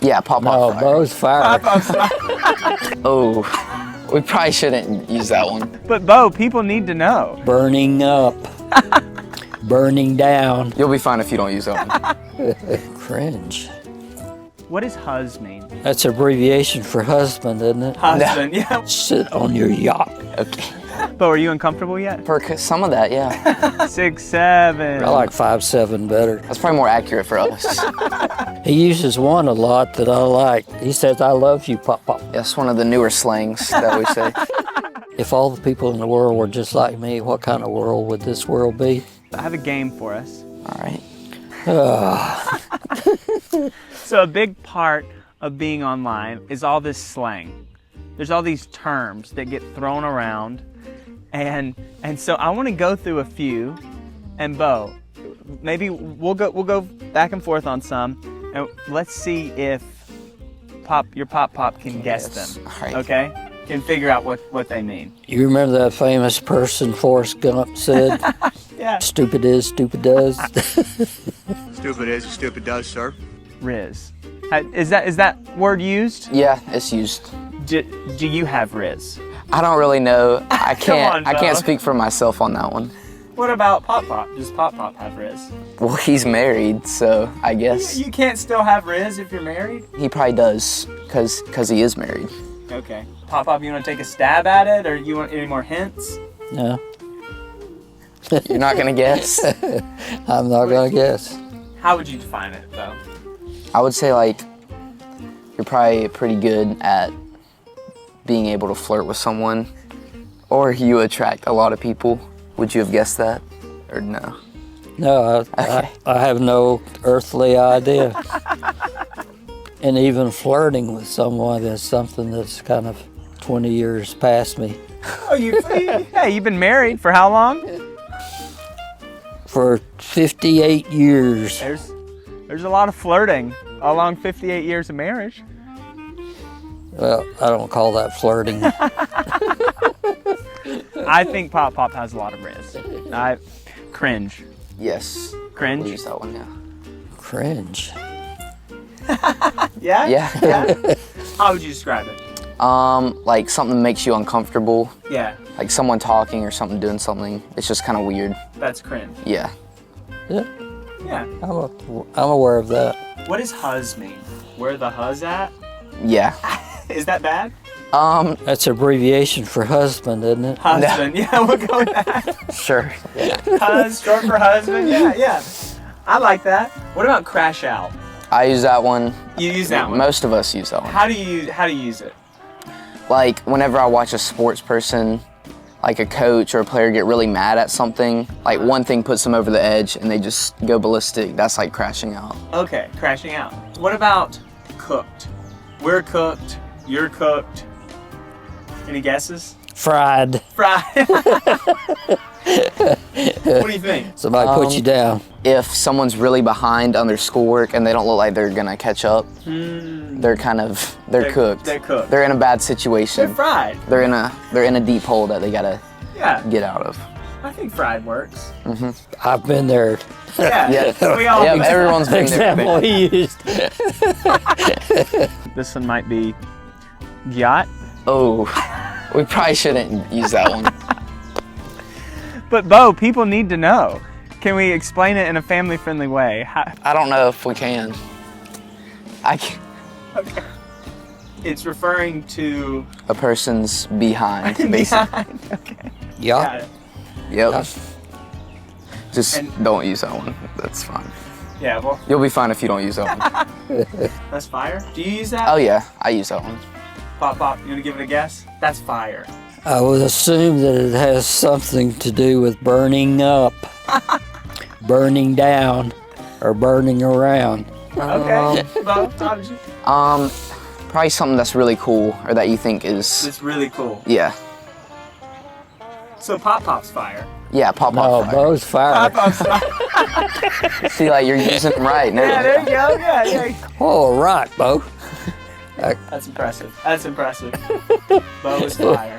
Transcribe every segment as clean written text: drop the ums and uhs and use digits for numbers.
Yeah, pop No, fire. Bo's fire. Pop-pop's fire. Oh, we probably shouldn't use that one. But Bo, people need to know. Burning up. Burning down. You'll be fine if you don't use that one. Cringe. What does Huzz mean? That's abbreviation for husband, isn't it? Husband, yeah. Sit on your yacht. Okay. Bo, are you uncomfortable yet? For some of that, yeah. 6, 7. I like 5'7" better. That's probably more accurate for us. He uses one a lot that I like. He says, I love you, Pop Pop. That's one of the newer slangs that we say. If all the people in the world were just like me, what kind of world would this world be? I have a game for us. All right. So a big part of being online is all this slang. There's all these terms that get thrown around, and so I want to go through a few. And Bo, maybe we'll go back and forth on some, and let's see if your pop can guess Yes. them. All right. Okay, can figure out what they mean. You remember that famous person Forrest Gump said, Yeah. stupid is, stupid does? Stupid is, stupid does, sir. Rizz. Is that word used? Yeah, it's used. Do you have rizz? I don't really know. I on, can't Bo. speak for myself on that one. What about Pop? Does Pop have rizz? Well, he's married, so I guess You can't still have rizz if you're married? he probably does, cause he is married. Okay. Pop, you want to take a stab at it, or you want any more hints? No, You're not gonna guess? I'm not gonna guess. How would you define it, though? I would say like you're probably pretty good at being able to flirt with someone, or you attract a lot of people. Would you have guessed that, or no? No, I have no earthly idea. And even flirting with someone is something that's kind of 20 years past me. Oh, you've been married for how long? For 58 years. There's a lot of flirting along 58 years of marriage. Well, I don't call that flirting. I think Pop has a lot of rizz. Cringe. Yes. Cringe? We'll use that one, yeah. Cringe. Yeah? Yeah. How would you describe it? Like something makes you uncomfortable, Yeah, like someone talking or something doing something. It's just kind of weird. that's cringe. Yeah. Yeah, Yeah. I'm aware of that. What does Huzz mean? Where the Huzz at? Yeah. Is that bad? That's abbreviation for husband, isn't it? Husband. Yeah, we'll go with that. Sure. Yeah. Huzz, short for husband. Yeah. I like that. What about crash out? I use that one. You use that one. Most of us use that one. How do you use it? Like whenever I watch a sports person, like a coach or a player get really mad at something, like one thing puts them over the edge and they just go ballistic. That's like crashing out. Okay, crashing out. What about cooked? We're cooked. You're cooked. Any guesses? Fried. Fried. What do you think? Somebody put you down. If someone's really behind on their schoolwork and they don't look like they're gonna catch up, they're cooked. They're cooked. They're in a bad They're situation. fried. They're in a deep hole that they gotta Yeah, get out of. I think fried works. I've been there. Yeah, Yeah. we all Yeah, think so. everyone's been there. Example he used. This one might be Gyatt. Oh, we probably shouldn't use that one. But Bo, people need to know. Can we explain it in a family-friendly way? I don't know if we can. I can. Okay. It's referring to A person's behind, basically. behind. Okay. Got Yeah. it. Yep. Just And- don't use that one. That's fine. Yeah, well, You'll be fine if you don't use that one. that's fire. Do you use that? Oh yeah, I use that one. Pop, you want to give it a guess? That's fire. I would assume that it has something to do with burning up, burning down, or burning around. Okay. Bo, how did you? Probably something that's really cool or that you think is, It's really cool. yeah. So Pop's fire. Yeah, pop No, off. Bo's fire. Pop's fire. See, like you're using them right now. Yeah, there you go. Yeah. Oh, right, Bo. That's impressive. Bo is fire.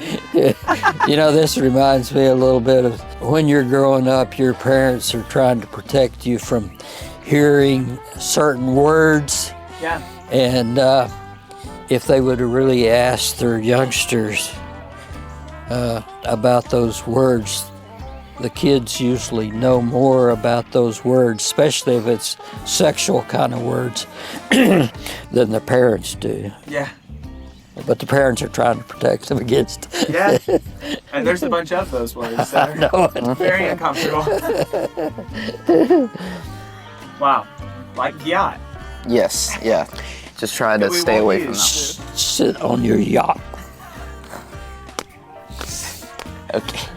You know, this reminds me a little bit of when you're growing up, your parents are trying to protect you from hearing certain words Yeah. And if they would have really asked their youngsters about those words, the kids usually know more about those words, especially if it's sexual kind of words, than the parents do. Yeah. But the parents are trying to protect them against. Yeah. And there's a bunch of those words that are very uncomfortable. Wow. Like Gyatt. Yes, yeah. Just try to we stay won't away from use. that. Sit on your yacht. Okay.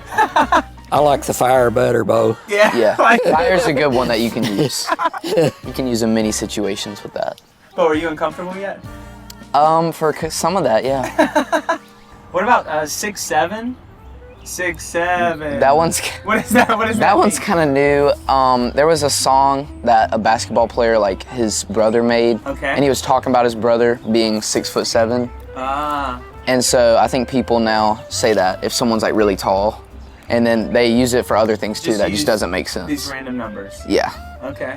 I like the fire better, Bo. Yeah. Yeah, fire's a good one that you can use. You can use in many situations with that. But are you uncomfortable yet? For some of that, yeah. What about 6'7"? 6'7". That one's What is that? What is that? that one's mean? kind of new. There was a song that a basketball player, like his brother, made, Okay. and he was talking about his brother being 6'7", Ah. and so I think people now say that if someone's like really tall, and then they use it for other things too. Just That use just doesn't make These sense. random numbers. Yeah, Okay.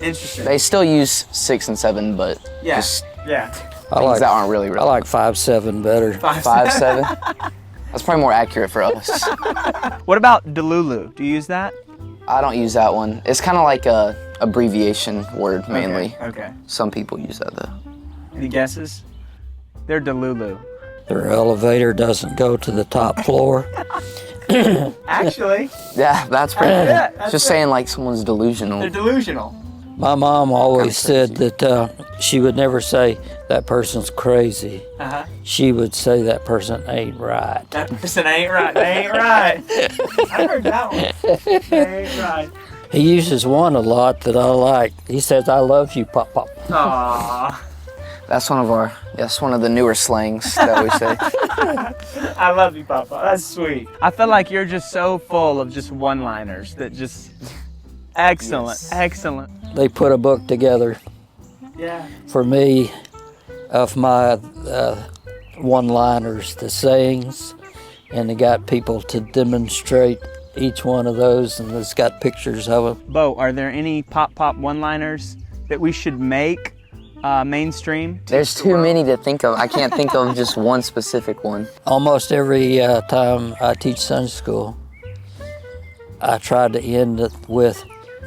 Interesting. they still use 6 and 7, but Yeah. just Yeah. things that aren't really I real. like 5'7" better. 5'7". That's probably more accurate for us. What about Delulu? Do you use that? I don't use that one. It's kind of like a abbreviation word mainly. Okay. Some people use that though. Any guesses? They're Delulu. Their elevator doesn't go to the top floor. Actually, Yeah, that's pretty good. Yeah, that's Just it. saying like someone's delusional. they're delusional. My mom always said that she would never say that person's crazy. Uh-huh. She would say that person ain't right. That person ain't right. They ain't right. I heard that one. They ain't right. He uses one a lot that I like. He says, "I love you, Pop Pop." Aww. That's one of the newer slangs that we say. I love you, Papa. That's sweet. I feel like you're just so full of just one-liners that just excellent, Yes. excellent. They put a book together Yeah. for me of my one-liners, the sayings, and they got people to demonstrate each one of those, and it's got pictures of them. Bo, are there any pop one-liners that we should make mainstream? There's too many to think of. I can't think of just one specific one. Almost every time I teach Sunday school, I try to end it with,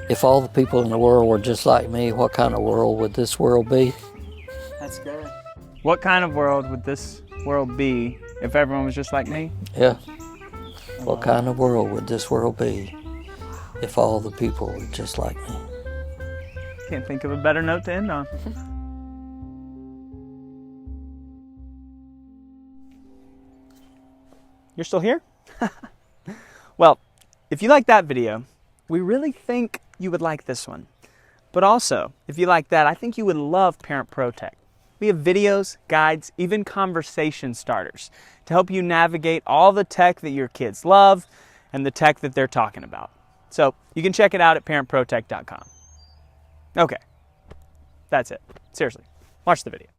if all the people in the world were just like me, what kind of world would this world be? That's good. What kind of world would this world be if everyone was just like me? Yeah. What kind of world would this world be if all the people were just like me? Can't think of a better note to end on. You're still here? Well, if you like that video, we really think you would like this one. But also, if you like that, I think you would love Parent Protect. We have videos, guides, even conversation starters to help you navigate all the tech that your kids love and the tech that they're talking about. So you can check it out at parentprotect.com. Okay, that's it. Seriously, watch the video.